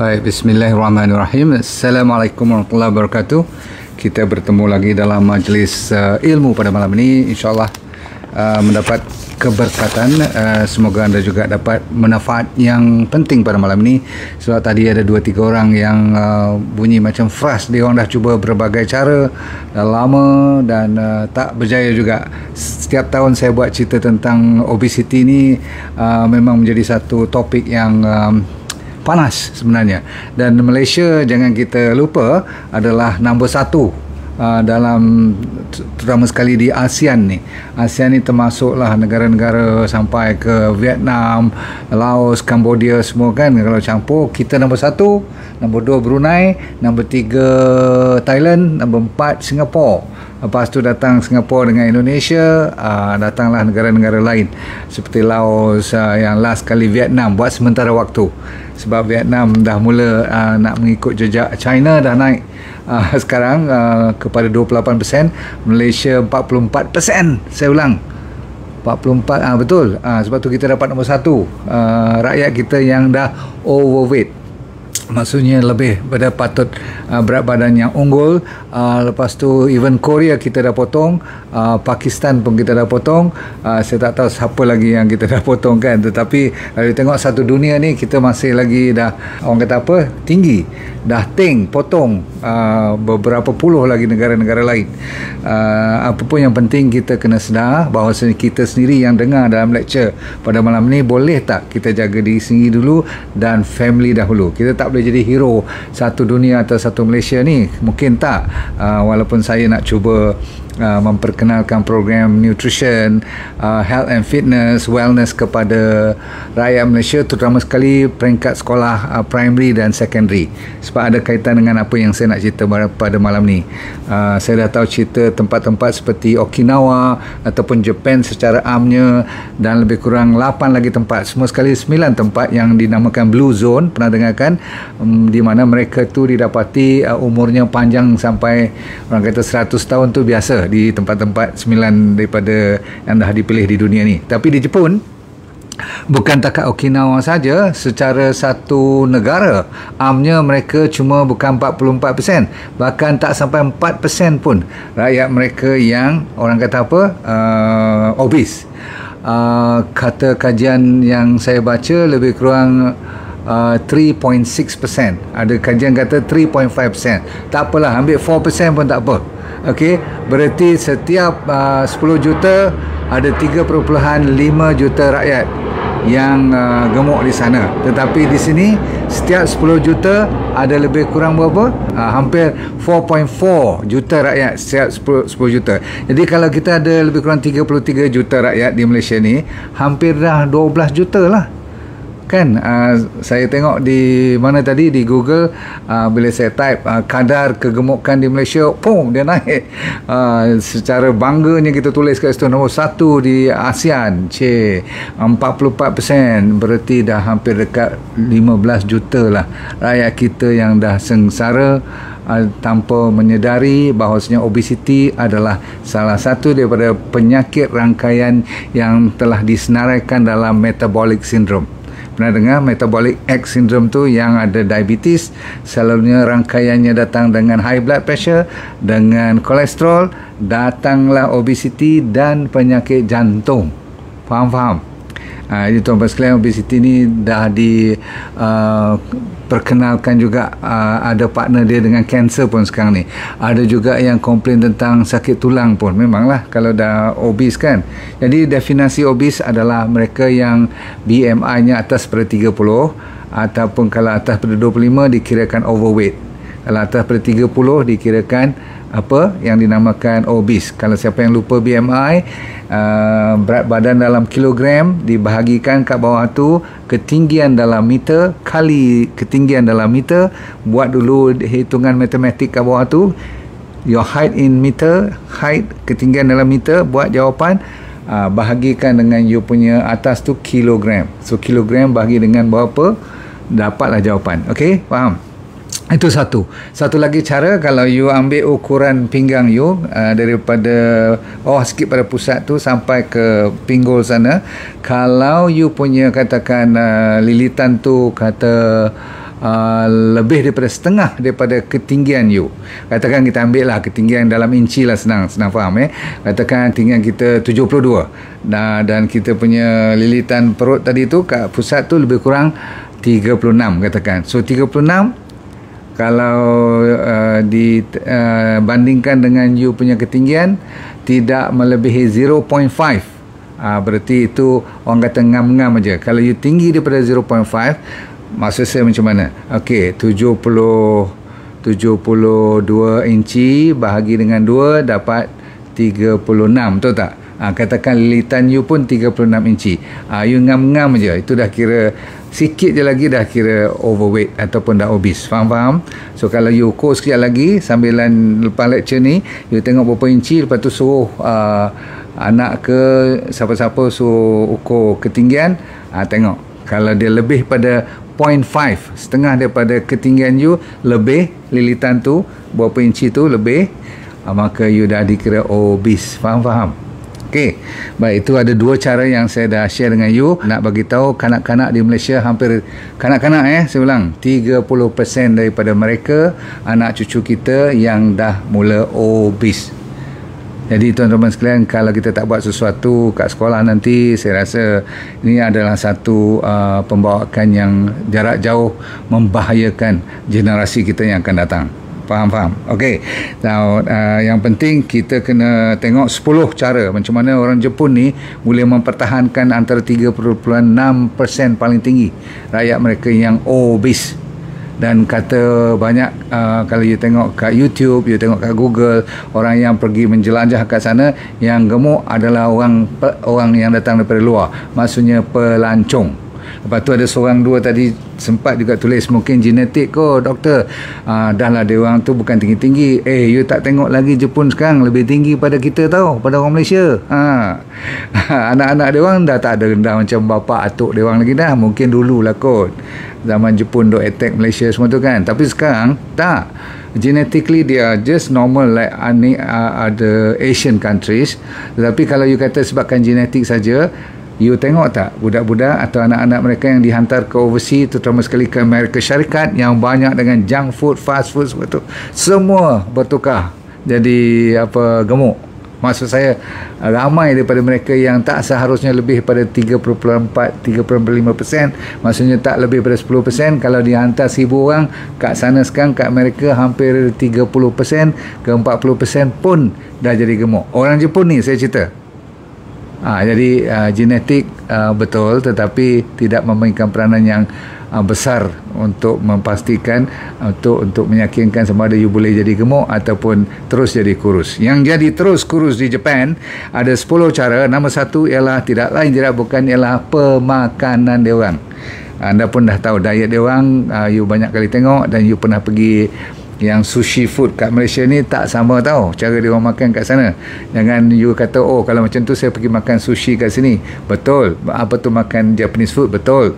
Baik, bismillahirrahmanirrahim. Assalamualaikum warahmatullahi wabarakatuh. Kita bertemu lagi dalam majlis ilmu pada malam ini. InsyaAllah mendapat keberkatan. Semoga anda juga dapat manfaat yang penting pada malam ini. Sebab tadi ada 2-3 orang yang bunyi macam frust. Dia orang dah cuba berbagai cara, dah lama dan tak berjaya juga. Setiap tahun saya buat cerita tentang obesity ni, memang menjadi satu topik yang panas sebenarnya. Dan Malaysia, jangan kita lupa, adalah nombor 1 dalam, terutama sekali di ASEAN ni. ASEAN ni termasuklah negara-negara sampai ke Vietnam, Laos, Cambodia semua kan. Kalau campur, kita nombor 1, nombor 2 Brunei, nombor 3 Thailand, nombor 4 Singapura. Lepas tu datang Singapura dengan Indonesia, datanglah negara-negara lain seperti Laos, yang last kali Vietnam buat sementara waktu. Sebab Vietnam dah mula nak mengikut jejak China, dah naik sekarang kepada 28%, Malaysia 44%. Saya ulang, 44, betul. Sebab tu kita dapat nombor 1. Rakyat kita yang dah overweight, maksudnya lebih pada patut berat badan yang unggul. Lepas tu even Korea kita dah potong, Pakistan pun kita dah potong. Saya tak tahu siapa lagi yang kita dah potong kan. Tetapi kalau tengok satu dunia ni, kita masih lagi dah, orang kata apa, tinggi, dah potong beberapa puluh lagi negara-negara lain. Apa pun yang penting, kita kena sedar bahawa kita sendiri yang dengar dalam lecture pada malam ni, boleh tak kita jaga diri sendiri dulu dan family dahulu. Kita tak boleh jadi hero satu dunia atau satu Malaysia ni, mungkin tak. Walaupun saya nak cuba memperkenalkan program nutrition, health and fitness, wellness kepada rakyat Malaysia, terutama sekali peringkat sekolah primary dan secondary, sebab ada kaitan dengan apa yang saya nak cerita pada malam ni. Saya dah tahu cerita tempat-tempat seperti Okinawa ataupun Japan secara amnya, dan lebih kurang 8 lagi tempat, semua sekali 9 tempat yang dinamakan Blue Zone. Pernah dengar kan? Di mana mereka tu didapati umurnya panjang sampai, orang kata 100 tahun tu biasa di tempat-tempat 9 daripada yang dah dipilih di dunia ni. Tapi di Jepun, bukan takat Okinawa saja, secara satu negara amnya mereka cuma bukan 44%, bahkan tak sampai 4% pun rakyat mereka yang, orang kata apa, obese. Kata kajian yang saya baca, lebih kurang 3.6%. Ada kajian kata 3.5%. Tak apalah, ambil 4% pun tak apa. Okey, berarti setiap 10 juta ada 3.5 juta rakyat yang gemuk di sana. Tetapi di sini setiap 10 juta ada lebih kurang berapa? Hampir 4.4 juta rakyat setiap 10 juta. Jadi kalau kita ada lebih kurang 33 juta rakyat di Malaysia ni, hampir dah 12 juta lah kan. Saya tengok di mana tadi, di Google, bila saya type kadar kegemukan di Malaysia, dia naik. Secara bangganya kita tulis kat situ nombor 1 di ASEAN, 44%. Berarti dah hampir dekat 15 juta lah rakyat kita yang dah sengsara tanpa menyedari bahawasanya obesiti adalah salah satu daripada penyakit rangkaian yang telah disenaraikan dalam metabolic syndrome. Pernah dengar metabolic X syndrome tu, yang ada diabetes, selalunya rangkaiannya datang dengan high blood pressure, dengan kolesterol, datanglah obesity dan penyakit jantung. Faham? Jadi tuan-tuan sekalian, obesity ni dah diperkenalkan juga. Ada partner dia dengan kanser pun sekarang ni. Ada juga yang komplain tentang sakit tulang pun. Memanglah kalau dah obes kan. Jadi definisi obes adalah mereka yang BMI-nya atas pada 30, ataupun kalau atas pada 25 dikirakan overweight. Kalau atas pada 30 dikirakan apa yang dinamakan obese. Kalau siapa yang lupa BMI, berat badan dalam kilogram dibahagikan kat bawah tu ketinggian dalam meter kali ketinggian dalam meter. Buat dulu hitungan matematik kat bawah tu, your height in meter, height ketinggian dalam meter, buat jawapan, bahagikan dengan you punya atas tu kilogram. So kilogram bahagi dengan berapa, dapatlah jawapan. Okey, faham? Itu satu. Satu lagi cara, kalau you ambil ukuran pinggang you, daripada sikit pada pusat tu sampai ke pinggul sana, kalau you punya katakan lilitan tu kata lebih daripada setengah daripada ketinggian you. Katakan kita ambil lah ketinggian dalam inci lah, senang faham Katakan ketinggian kita 72 dan kita punya lilitan perut tadi tu kat pusat tu lebih kurang 36 katakan. So 36 kalau dibandingkan dengan you punya ketinggian tidak melebihi 0.5. Berarti itu orang kata ngam-ngam aja. Kalau you tinggi daripada 0.5, maksud saya macam mana? Okey, 72 inci bahagi dengan 2 dapat 36, betul tak? Katakan lilitan you pun 36 inci. You ngam-ngam aja, itu dah kira sikit je lagi dah kira overweight ataupun dah obese. Faham? So kalau you ukur sekejap lagi sambilan lepas lecture ni, you tengok berapa inci, lepas tu suruh anak ke siapa-siapa suruh ukur ketinggian. Tengok kalau dia lebih pada 0.5, setengah daripada ketinggian you, lebih lilitan tu berapa inci tu lebih, maka you dah dikira obese. Faham? Okey, baik, itu ada dua cara yang saya dah share dengan you. Nak bagi tahu kanak-kanak di Malaysia, hampir kanak-kanak saya ulang, 30% daripada mereka anak cucu kita yang dah mula obese. Jadi tuan-tuan sekalian, kalau kita tak buat sesuatu kat sekolah nanti, saya rasa ini adalah satu pembawaan yang jarak jauh membahayakan generasi kita yang akan datang. Faham? Okey. Now, yang penting kita kena tengok 10 cara macam mana orang Jepun ni boleh mempertahankan antara 3.6% paling tinggi rakyat mereka yang obese. Dan kata banyak, kalau you tengok kat YouTube, you tengok kat Google, orang yang pergi menjelajah kat sana, yang gemuk adalah orang yang datang daripada luar, maksudnya pelancong. Lepas tu ada seorang dua tadi sempat juga tulis mungkin genetik kot doktor. Dah lah dia orang tu bukan tinggi-tinggi. You tak tengok lagi Jepun sekarang lebih tinggi pada kita tau, pada orang Malaysia. Anak-anak dia orang dah tak ada rendah macam bapa atuk dia orang lagi dah. Mungkin dulu lah kot, zaman Jepun duk attack Malaysia semua tu kan. Tapi sekarang tak. Genetically they are just normal like other Asian countries. Tetapi kalau you kata sebabkan genetik saja, you tengok tak budak-budak atau anak-anak mereka yang dihantar ke overseas, terutama sekali ke Amerika Syarikat, yang banyak dengan junk food, fast food semua tu, semua bertukar jadi gemuk. Maksud saya, ramai daripada mereka yang tak seharusnya lebih pada 3.4-3.5%, maksudnya tak lebih pada 10%. Kalau dihantar 1,000 orang kat sana sekarang, kat Amerika hampir 30% ke 40% pun dah jadi gemuk. Orang Jepun ni saya cerita. Jadi genetik betul, tetapi tidak memainkan peranan yang besar untuk memastikan untuk meyakinkan sama ada you boleh jadi gemuk ataupun terus jadi kurus. Yang jadi terus kurus di Japan ada 10 cara. Nombor 1 ialah tidak lain tidak bukan ialah pemakanan dia orang. Anda pun dah tahu diet dia orang, you banyak kali tengok, dan you pernah pergi yang sushi food kat Malaysia ni tak sama tau cara dia orang makan kat sana. Jangan you kata kalau macam tu saya pergi makan sushi kat sini. Betul, apa tu makan Japanese food, betul.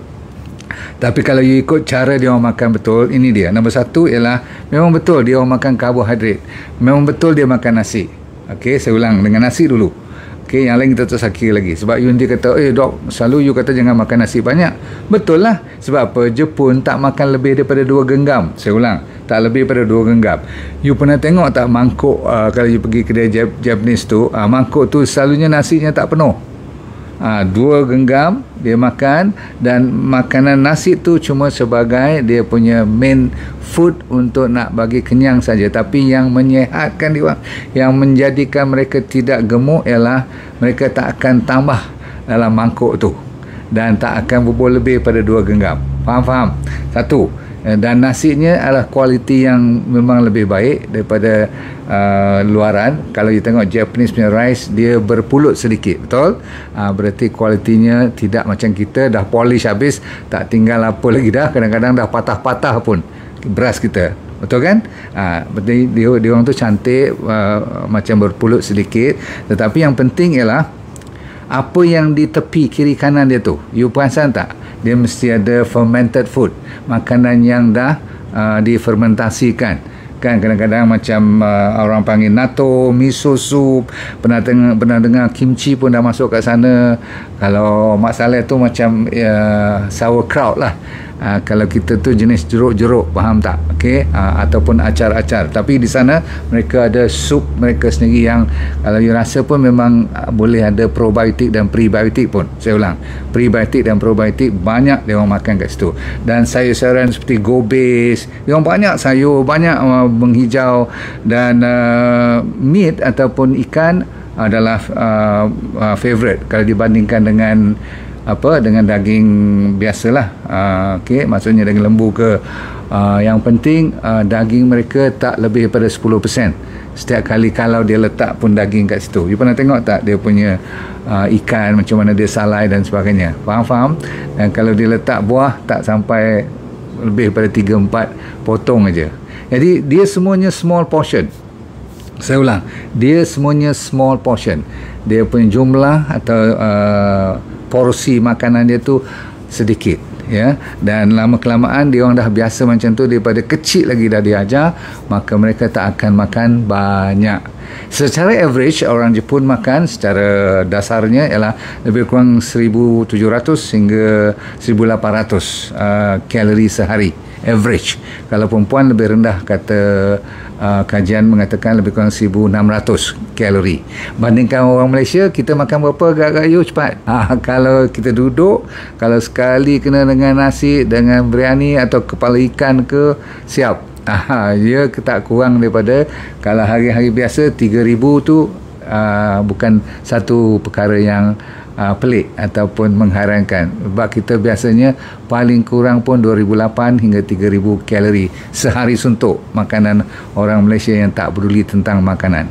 Tapi kalau you ikut cara dia orang makan betul, ini dia. Nombor 1 ialah memang betul dia orang makan karbohidrat. Memang betul dia makan nasi. Okey, saya ulang, dengan nasi dulu. Okey, yang lain kita terus kira lagi. Sebab you nanti kata, dok, selalu you kata jangan makan nasi banyak. Betul lah. Sebab apa? Jepun tak makan lebih daripada 2 genggam. Saya ulang, tak lebih daripada 2 genggam. You pernah tengok tak mangkuk, kalau you pergi kedai Japanese tu, mangkuk tu selalunya nasinya tak penuh. 2 genggam dia makan, dan makanan nasi tu cuma sebagai dia punya main food untuk nak bagi kenyang saja. Tapi yang menyihatkan dia, yang menjadikan mereka tidak gemuk ialah mereka tak akan tambah dalam mangkuk tu, dan tak akan bubuh lebih pada 2 genggam. Faham? Satu. Dan nasinya adalah kualiti yang memang lebih baik daripada luaran. Kalau you tengok Japanese punya rice, dia berpulut sedikit, betul? Berarti kualitinya tidak macam kita, dah polish habis, tak tinggal apa lagi dah. Kadang-kadang dah patah-patah pun beras kita, betul kan? Berarti dia orang tu cantik, macam berpulut sedikit. Tetapi yang penting ialah apa yang di tepi kiri kanan dia tu, you perasan tak? Dia mesti ada fermented food, makanan yang dah difermentasikan. Kan kadang-kadang macam orang panggil natto, miso soup, pernah dengar kimchi pun dah masuk kat sana. Kalau masalah tu macam sauerkraut lah. Kalau kita tu jenis jeruk-jeruk, faham tak? Okey, ataupun acar-acar. Tapi di sana mereka ada sup mereka sendiri yang kalau you rasa pun memang boleh ada probiotik dan prebiotik pun. Saya ulang, prebiotik dan probiotik banyak dia orang makan kat situ. Dan sayur-sayuran seperti gobis, dia orang banyak sayur, banyak menghijau, dan meat ataupun ikan adalah favorite kalau dibandingkan dengan dengan daging biasalah. Okey, maksudnya daging lembu ke. Yang penting daging mereka tak lebih daripada 10% setiap kali kalau dia letak pun daging kat situ. You pernah tengok tak dia punya ikan macam mana dia salai dan sebagainya? Faham? Dan kalau dia letak buah tak sampai lebih daripada 3-4 potong aja. Jadi dia semuanya small portion. Saya ulang, dia semuanya small portion. Dia punya jumlah atau porsi makanan dia tu sedikit, ya. Dan lama kelamaan dia orang dah biasa macam tu, daripada kecil lagi dah diajar, maka mereka tak akan makan banyak. Secara average orang Jepun makan secara dasarnya ialah lebih kurang 1700 hingga 1800 kalori sehari average. Kalau perempuan lebih rendah, kata kajian mengatakan lebih kurang 1600 kalori. Bandingkan orang Malaysia, kita makan berapa agak-agak cepat. Kalau kita duduk, kalau sekali kena dengan nasi, dengan biryani atau kepala ikan ke, siap. Dia tak kurang daripada, kalau hari-hari biasa 3000 tu bukan satu perkara yang pelik ataupun mengherankan. Sebab kita biasanya paling kurang pun 2008 hingga 3000 kalori sehari suntuk makanan orang Malaysia yang tak peduli tentang makanan.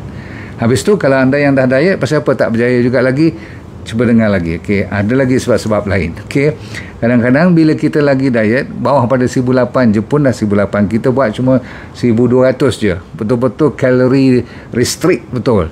Habis tu kalau anda yang dah diet, pasal apa tak berjaya juga lagi, cuba dengar lagi. Okey, ada lagi sebab-sebab lain. Okey, kadang-kadang bila kita lagi diet bawah pada 1008, Jepun dah 1008, kita buat cuma 1200 je, betul-betul kalori restrict betul.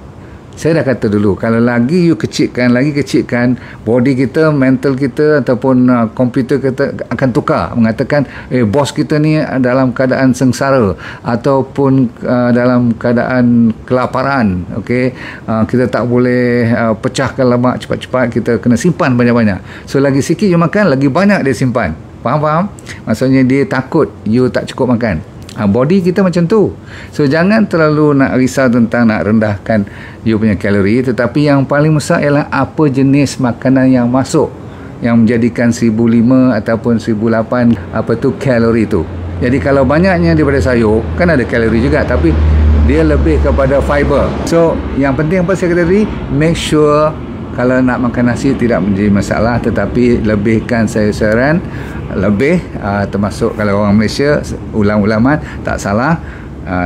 Saya dah kata dulu, kalau lagi you kecilkan, body kita, mental kita ataupun komputer kita akan tukar, mengatakan bos kita ni dalam keadaan sengsara ataupun dalam keadaan kelaparan. Okey, kita tak boleh pecahkan lemak cepat-cepat, kita kena simpan banyak-banyak. So lagi sikit you makan, lagi banyak dia simpan. Faham? Maksudnya dia takut you tak cukup makan. Body kita macam tu. So jangan terlalu nak risau tentang nak rendahkan you punya kalori, tetapi yang paling besar ialah apa jenis makanan yang masuk yang menjadikan 1005 ataupun 1008 kalori tu. Jadi kalau banyaknya daripada sayur, kan ada kalori juga, tapi dia lebih kepada fiber. So yang penting apa saya kata tadi, make sure kalau nak makan nasi tidak menjadi masalah, tetapi lebihkan sayur-sayuran lebih, termasuk kalau orang Malaysia ulam-ulaman tak salah,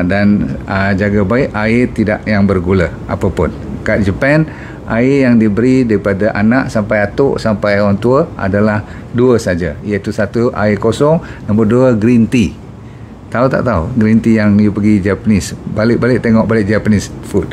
dan jaga baik air tidak yang bergula apapun. Kat Japan, air yang diberi daripada anak sampai atuk sampai orang tua adalah 2 saja, iaitu 1 air kosong, nombor 2 green tea. Tahu tak tahu green tea yang you pergi Japanese, balik-balik tengok balik Japanese food.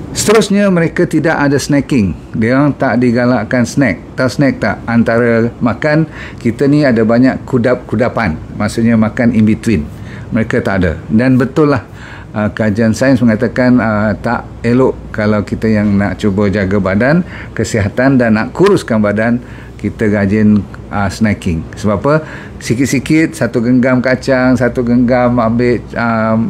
Seterusnya mereka tidak ada snacking. Dia orang tak digalakkan snack. Tahu snack tak? Antara makan, kita ni ada banyak kudapan. Maksudnya makan in between. Mereka tak ada. Dan betul lah, kajian sains mengatakan tak elok kalau kita yang nak cuba jaga badan, kesihatan dan nak kuruskan badan, kita rajin snacking. Sebab apa? Sikit-sikit, 1 genggam kacang, 1 genggam ambil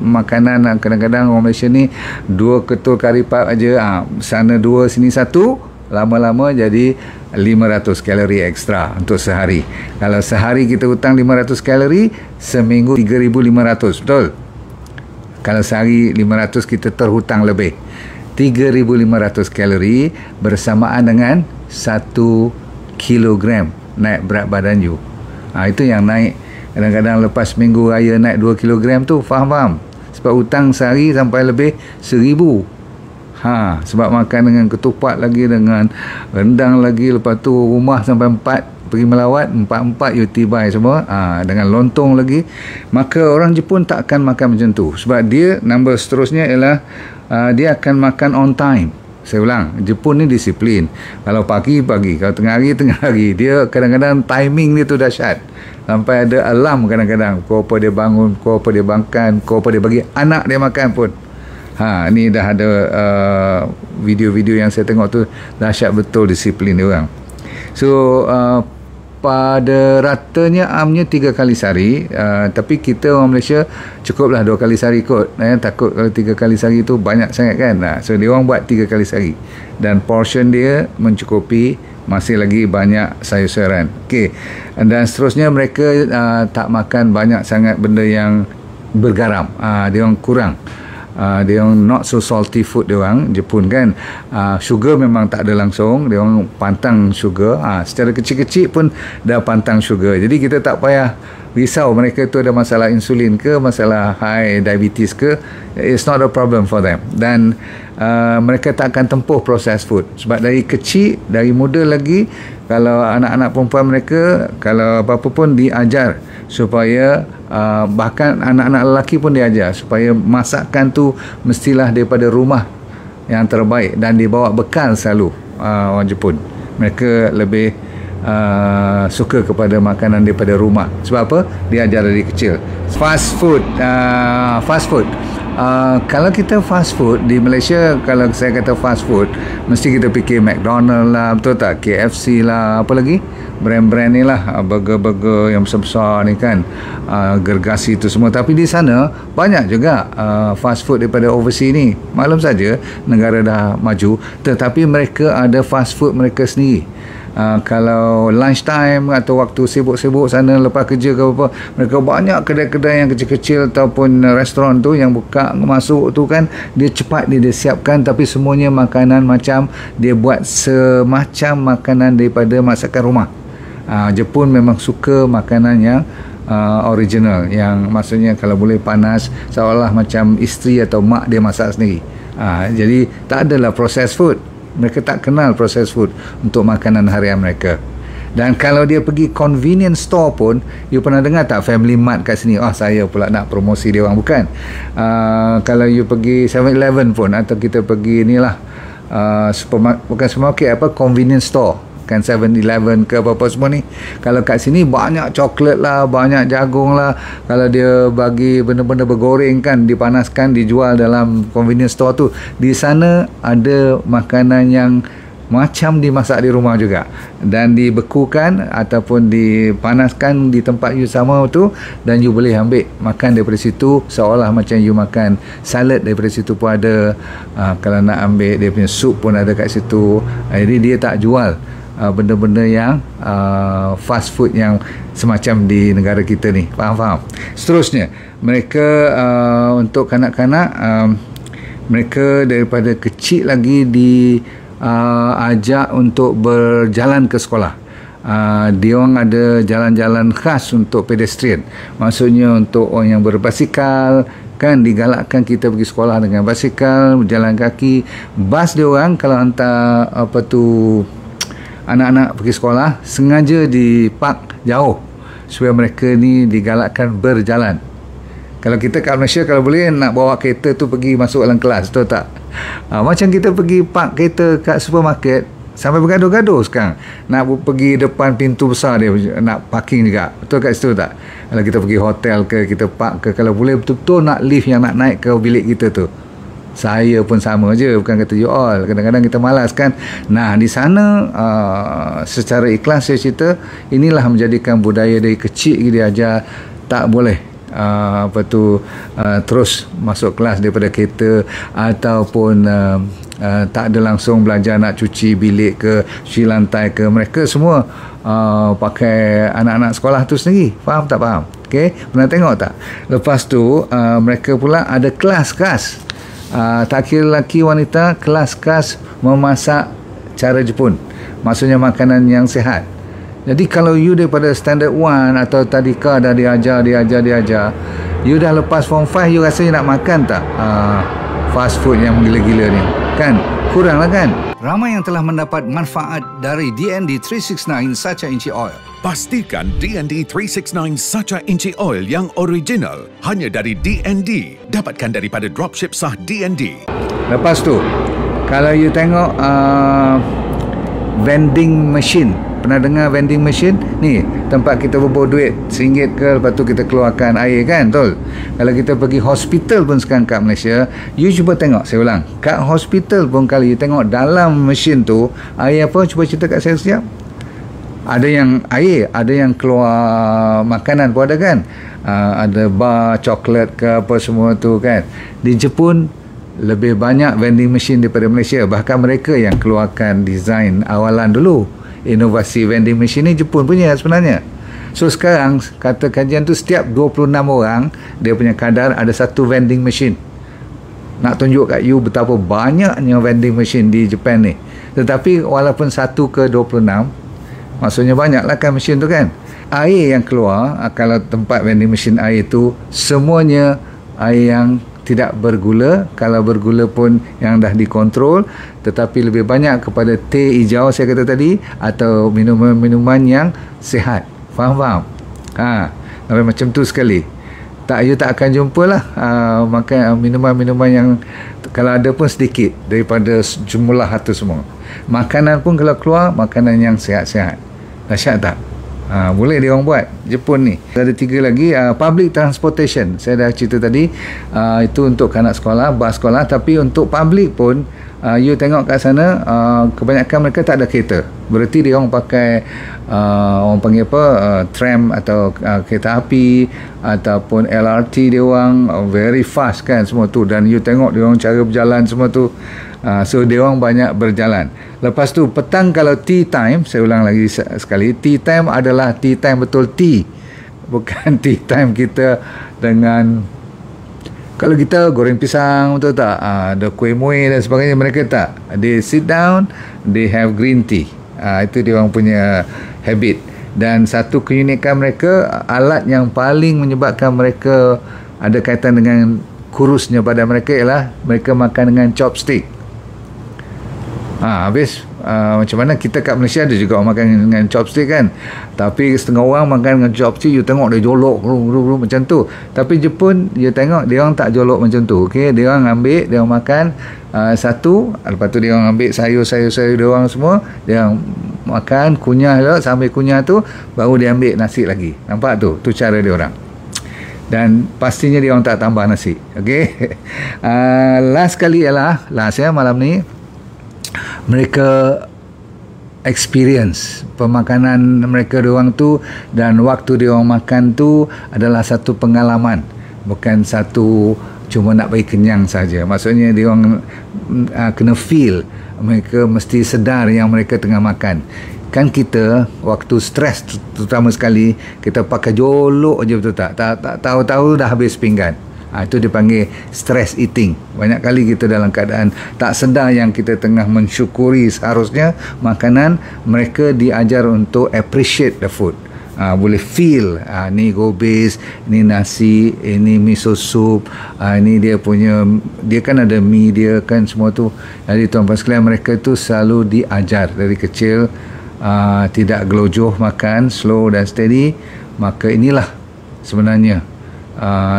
makanan. Kadang-kadang orang Malaysia ni 2 ketul kari pap aja, sana 2 sini 1, lama-lama jadi 500 kalori ekstra untuk sehari. Kalau sehari kita hutang 500 kalori, seminggu 3,500, betul? Kalau sehari 500, kita terhutang lebih 3,500 kalori bersamaan dengan 1 kilogram naik berat badan you. Itu yang naik kadang-kadang lepas minggu raya naik 2 kilogram tu. Faham? Sebab hutang sehari sampai lebih 1,000. Sebab makan dengan ketupat lagi, dengan rendang lagi, lepas tu rumah sampai 4 pergi melawat, 4 you tibai semua, dengan lontong lagi. Maka orang Jepun tak akan makan macam tu. Sebab dia, nombor seterusnya ialah dia akan makan on time. Saya ulang, Jepun ni disiplin. Kalau pagi, kalau tengah hari. Dia kadang-kadang timing dia tu dahsyat. Sampai ada alarm kadang-kadang. Kau apa dia bangun, kau apa dia makan, kau apa dia bagi anak dia makan pun. Ni dah ada video-video yang saya tengok tu, dahsyat betul disiplin dia orang. So pada ratanya amnya 3 kali sehari, tapi kita orang Malaysia cukuplah 2 kali sehari kot. Takut kalau 3 kali sehari tu banyak sangat kan. So dia orang buat 3 kali sehari dan portion dia mencukupi, masih lagi banyak sayur-sayuran. Okey. Dan seterusnya mereka tak makan banyak sangat benda yang bergaram. Dia orang kurang. Dia orang not so salty food, dia orang Jepun kan. Sugar memang tak ada langsung, dia orang pantang sugar. Secara kecil-kecil pun dah pantang sugar. Jadi kita tak payah risau mereka tu ada masalah insulin ke, masalah high diabetes ke. It's not a problem for them. Dan mereka tak akan tempuh processed food sebab dari kecil, dari muda lagi, kalau anak-anak perempuan mereka, kalau apa-apa pun diajar supaya bahkan anak-anak lelaki pun diajar supaya masakan tu mestilah daripada rumah yang terbaik dan dibawa bekal selalu. Orang Jepun mereka lebih suka kepada makanan daripada rumah. Sebab apa? Diajar dari kecil. Fast food, kalau kita fast food di Malaysia, kalau saya kata fast food, mesti kita fikir McDonald lah, betul tak? KFC lah, apa lagi? Brand-brand ni lah, burger-burger yang besar-besar ni kan, gergasi tu semua. Tapi di sana banyak juga fast food daripada overseas ni. Maklum saja negara dah maju, tetapi mereka ada fast food mereka sendiri. Kalau lunch time atau waktu sibuk-sibuk sana lepas kerja ke apa, mereka banyak kedai-kedai yang kecil-kecil ataupun restoran tu yang buka masuk tu kan, dia cepat dia siapkan, tapi semuanya makanan macam dia buat semacam makanan daripada masakan rumah. Jepun memang suka makanan yang original, yang maksudnya kalau boleh panas, seolah macam isteri atau mak dia masak sendiri. Jadi tak adalah processed food. Mereka tak kenal processed food untuk makanan harian mereka. Dan kalau dia pergi convenience store pun, you pernah dengar tak Family Mart kat sini? Saya pula nak promosi dia orang, bukan. Kalau you pergi 7-Eleven pun, atau kita pergi inilah bukan supermarket, convenience store kan, 7-Eleven ke apa-apa semua ni. Kalau kat sini banyak coklat lah, banyak jagung lah. Kalau dia bagi benda-benda bergoreng kan, dipanaskan, dijual dalam convenience store tu. Di sana ada makanan yang macam dimasak di rumah juga, dan dibekukan ataupun dipanaskan di tempat you sama tu, dan you boleh ambil makan daripada situ, seolah macam you makan salad daripada situ pun ada. Kalau nak ambil dia punya sup pun ada kat situ. Jadi dia tak jual benda-benda yang fast food yang semacam di negara kita ni. Faham? Seterusnya, mereka untuk kanak-kanak, mereka daripada kecil lagi ajak untuk berjalan ke sekolah. Dia orang ada jalan-jalan khas untuk pedestrian, maksudnya untuk orang yang berbasikal kan, digalakkan kita pergi sekolah dengan basikal, berjalan kaki. Bas dia orang kalau hantar anak-anak pergi sekolah, sengaja dipark jauh supaya mereka ni digalakkan berjalan. Kalau kita kat Malaysia, kalau boleh nak bawa kereta tu pergi masuk dalam kelas, betul tak? Macam kita pergi park kereta kat supermarket, sampai bergaduh-gaduh sekarang nak pergi depan pintu besar dia, nak parking juga, betul kat situ tak? Kalau kita pergi hotel ke, kita park ke, kalau boleh betul-betul nak lift yang nak naik ke bilik kita tu. Saya pun sama je, bukan kata you all. Kadang-kadang kita malas kan. Nah, di sana secara ikhlas saya cerita, inilah menjadikan budaya dari kecil dia ajar tak boleh terus masuk kelas daripada kereta, ataupun tak ada langsung belajar nak cuci bilik ke, cuci lantai ke. Mereka semua pakai anak-anak sekolah tu sendiri. Faham tak faham? Okay? Pernah tengok tak? Lepas tu mereka pula ada kelas-kelas, tak kira lelaki wanita, kelas-kelas memasak cara Jepun, maksudnya makanan yang sihat. Jadi kalau you daripada standard 1 atau tadika dah diajar, you dah lepas form 5, you rasa you nak makan tak fast food yang gila-gila ni kan? Kurang lah kan? Ramai yang telah mendapat manfaat dari DND 369 Sacha Inchi Oil. Pastikan DND 369 Sacha Inchi Oil yang original hanya dari DND. Dapatkan daripada dropship sah DND. Lepas tu, kalau you tengok vending machine, pernah dengar vending machine? Ni tempat kita berbor duit RM1 ke, lepas tu kita keluarkan air kan, betul? Kalau kita pergi hospital pun sekarang kat Malaysia, you cuba tengok, saya ulang, kat hospital pun kalau you tengok dalam mesin tu air apa, cuba cerita kat saya sekejap. Ada yang air, ada yang keluar makanan pun ada kan. Ada bar, coklat ke apa semua tu kan. Di Jepun lebih banyak vending machine daripada Malaysia. Bahkan mereka yang keluarkan design awalan dulu. Inovasi vending machine ni Jepun punya sebenarnya. So sekarang kata kajian tu setiap 26 orang dia punya kadar ada satu vending machine. Nak tunjuk kat you betapa banyaknya vending machine di Jepun ni. Tetapi walaupun 1 ke 26, maksudnya banyaklah kan mesin tu kan. Air yang keluar, kalau tempat vending machine air tu semuanya air yang tidak bergula. Kalau bergula pun yang dah dikontrol, tetapi lebih banyak kepada teh hijau saya kata tadi, atau minuman-minuman yang sihat. Faham? Sampai macam tu sekali. You tak akan jumpa lah makan minuman-minuman yang kalau ada pun sedikit daripada jumlah itu semua. Makanan pun kalau keluar, makanan yang sihat-sihat. Dahsyat tak? Boleh dia orang buat Jepun ni. Ada 3 lagi, public transportation. Saya dah cerita tadi, itu untuk kanak sekolah, bas sekolah. Tapi untuk public pun, you tengok kat sana, kebanyakan mereka tak ada kereta. Berarti dia orang pakai orang panggil apa, tram atau kereta api ataupun LRT. Dia orang very fast kan semua tu. Dan you tengok dia orang cara berjalan semua tu. So dia orang banyak berjalan. Lepas tu petang kalau tea time, saya ulang lagi sekali, tea time adalah tea time betul tea, bukan tea time kita dengan kalau kita goreng pisang, betul tak, ada kuih muih dan sebagainya. Mereka tak, they sit down, they have green tea. Itu dia orang punya habit. Dan satu keunikan mereka, alat yang paling menyebabkan mereka ada kaitan dengan kurusnya badan mereka ialah mereka makan dengan chopstick. Habis macam mana kita kat Malaysia ada juga orang makan dengan chopstick kan, tapi setengah orang makan dengan chopstick, you tengok dia jolok macam tu. Tapi Jepun, you tengok dia orang tak jolok macam tu. Okay, dia orang ambil, dia orang makan satu, lepas tu dia orang ambil sayur dia orang semua, dia orang makan, kunyah lah, sambil kunyah tu baru dia ambil nasi lagi. Nampak tu cara dia orang. Dan pastinya dia orang tak tambah nasi. Okay. Last kali ialah malam ni, mereka experience pemakanan mereka diorang tu, dan waktu diorang makan tu adalah satu pengalaman, bukan satu cuma nak bagi kenyang saja. Maksudnya diorang kena feel, mereka mesti sedar yang mereka tengah makan. Kan kita waktu stres terutama sekali, kita pakai jolok je, betul tak? Tak tahu-tahu dah habis pinggan. Itu dipanggil stress eating. Banyak kali kita dalam keadaan tak sedar yang kita tengah mensyukuri seharusnya makanan. Mereka diajar untuk appreciate the food. Boleh feel, ni gobis, ni nasi, ini miso soup, ini dia punya, dia kan ada mie dia kan semua tu. Jadi tuan-tuan sekalian, mereka tu selalu diajar dari kecil, tidak gelojoh makan, slow dan steady. Maka inilah sebenarnya.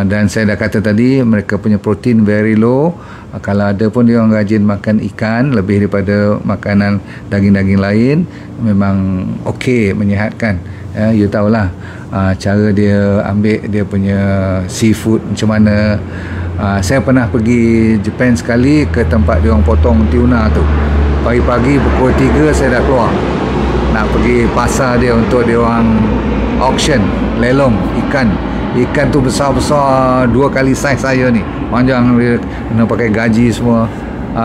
Dan saya dah kata tadi, mereka punya protein very low. Kalau ada pun dia orang rajin makan ikan lebih daripada makanan daging-daging lain. Memang okey, menyihatkan. You tahulah cara dia ambil dia punya seafood macam mana. Saya pernah pergi Japan sekali, ke tempat dia orang potong tuna tu. Pagi-pagi pukul 3 saya dah keluar nak pergi pasar dia untuk dia orang auction, lelong ikan. Ikan tu besar-besar, 2 kali saiz saya ni, panjang, dia kena pakai gaji semua.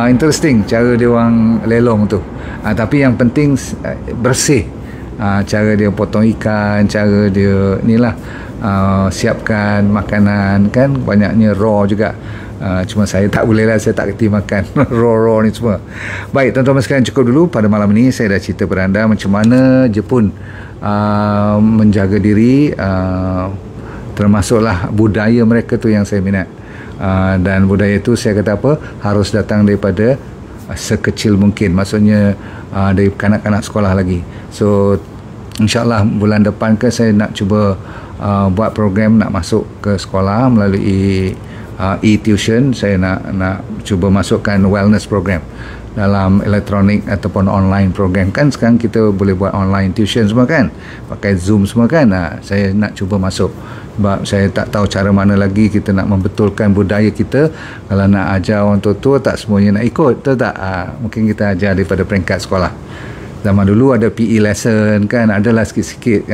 Interesting cara dia orang lelong tu. Tapi yang penting bersih. Cara dia potong ikan, cara dia inilah siapkan makanan kan, banyaknya raw juga. Cuma saya tak boleh lah, saya tak kerti makan raw ni semua. Baik tuan-tuan sekalian, cukup dulu pada malam ini. Saya dah cerita kepada anda macam mana Jepun menjaga diri, termasuklah budaya mereka tu yang saya minat. Dan budaya tu saya kata apa, harus datang daripada sekecil mungkin, maksudnya dari kanak-kanak sekolah lagi. So insyaAllah bulan depan saya nak cuba buat program nak masuk ke sekolah melalui e-tuition. Saya nak cuba masukkan wellness program dalam elektronik ataupun online program. Kan sekarang kita boleh buat online tuition semua kan, pakai Zoom semua kan. Saya nak cuba masuk, sebab saya tak tahu cara mana lagi kita nak membetulkan budaya kita. Kalau nak ajar orang tua-tua, tak semuanya nak ikut, betul tak? Mungkin kita ajar daripada peringkat sekolah. Zaman dulu ada PE lesson kan, adalah sikit-sikit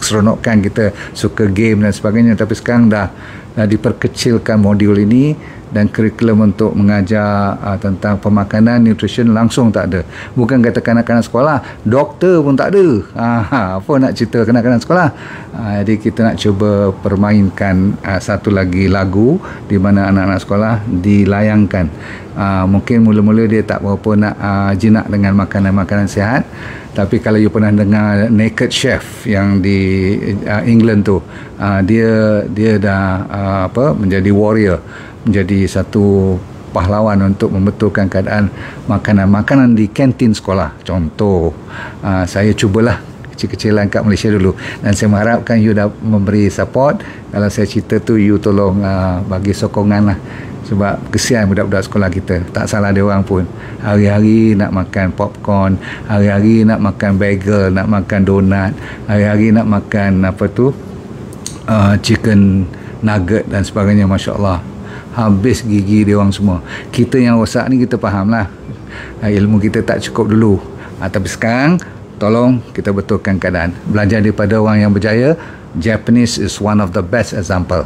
keseronokan, kita suka game dan sebagainya, tapi sekarang dah diperkecilkan modul ini dan kurikulum untuk mengajar tentang pemakanan, nutrition langsung tak ada. Bukan kata kanak-kanak sekolah, doktor pun tak ada. Apa nak cerita kanak-kanak sekolah? Jadi kita nak cuba permainkan satu lagi lagu di mana anak-anak sekolah dilayangkan. Mungkin mula-mula dia tak berapa nak jinak dengan makanan-makanan sihat, tapi kalau you pernah dengar Naked Chef yang di England tu, dia dah menjadi warrior, menjadi satu pahlawan untuk membetulkan keadaan makanan di kantin sekolah. Contoh, saya cubalah kecil-kecilan kat Malaysia dulu, dan saya mengharapkan you dah memberi support. Kalau saya cerita tu, you tolong bagi sokongan lah, sebab kesian budak-budak sekolah kita. Tak salah dia orang pun, hari-hari nak makan popcorn, hari-hari nak makan bagel, nak makan donat, hari-hari nak makan chicken nugget dan sebagainya. Masya Allah, habis gigi dia orang semua. Kita yang rosak ni kita faham lah, ilmu kita tak cukup dulu, tapi sekarang tolong kita betulkan keadaan. Belajar daripada orang yang berjaya. Japanese is one of the best example.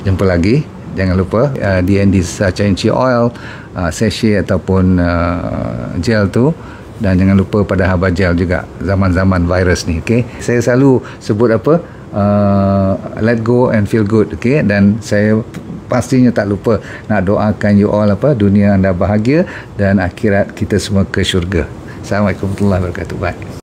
Jumpa lagi. Jangan lupa D&D Sacha Inchi Oil, sachet ataupun gel tu, dan jangan lupa pada Haba Gel juga zaman-zaman virus ni. Okay? Saya selalu sebut let go and feel good. Okay? Dan saya pastinya tak lupa nak doakan you all dunia anda bahagia dan akhirat kita semua ke syurga. Assalamualaikum warahmatullahi wabarakatuh. Bye.